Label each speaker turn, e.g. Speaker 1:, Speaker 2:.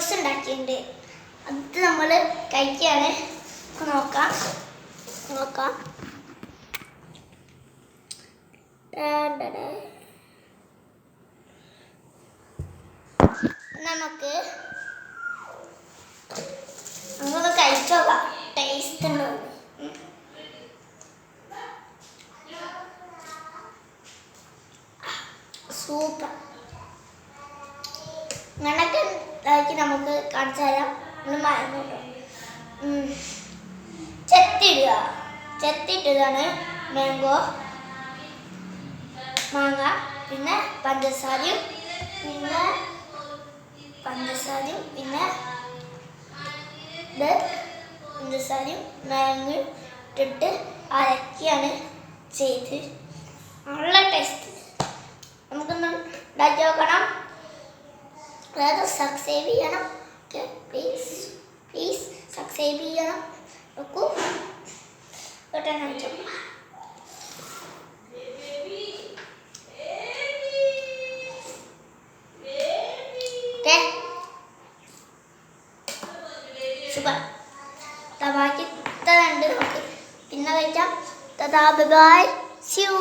Speaker 1: Toast ഉണ്ടാക്കിയിട്ടുണ്ട്. അത് നമ്മൾ കഴിക്കുകയാണ്. നോക്കാം നമുക്കൊന്ന് കഴിച്ചോക്കാം. ടേസ്റ്റ് ഉണ്ടോ? സൂപ്പർ. അങ്ങനൊക്കെ ഇതാക്കി നമുക്ക് കാണിച്ചു തരാം. ചെത്തിയിട്ടതാണ് മാങ്ങ, പിന്നെ പഞ്ചസാരയും പിന്നെ പഞ്ചസാരയും മാങ്ങയും ഇട്ടിട്ട് അരക്കുകയാണ് ചെയ്ത്. നല്ല ടേസ്റ്റ്. നമുക്കൊന്ന് ഉണ്ടാക്കി നോക്കണം. അതായത് സബ്സ്ക്രൈബ് ചെയ്യണം. ഓക്കെ, പ്ലീസ് സബ്സ്ക്രൈബ് ചെയ്യണം. നോക്കൂ കാണിച്ചു. Okay, super. ബാക്കി ഉണ്ട്. നമുക്ക് പിന്നെ കഴിക്കാം. Bye, see U.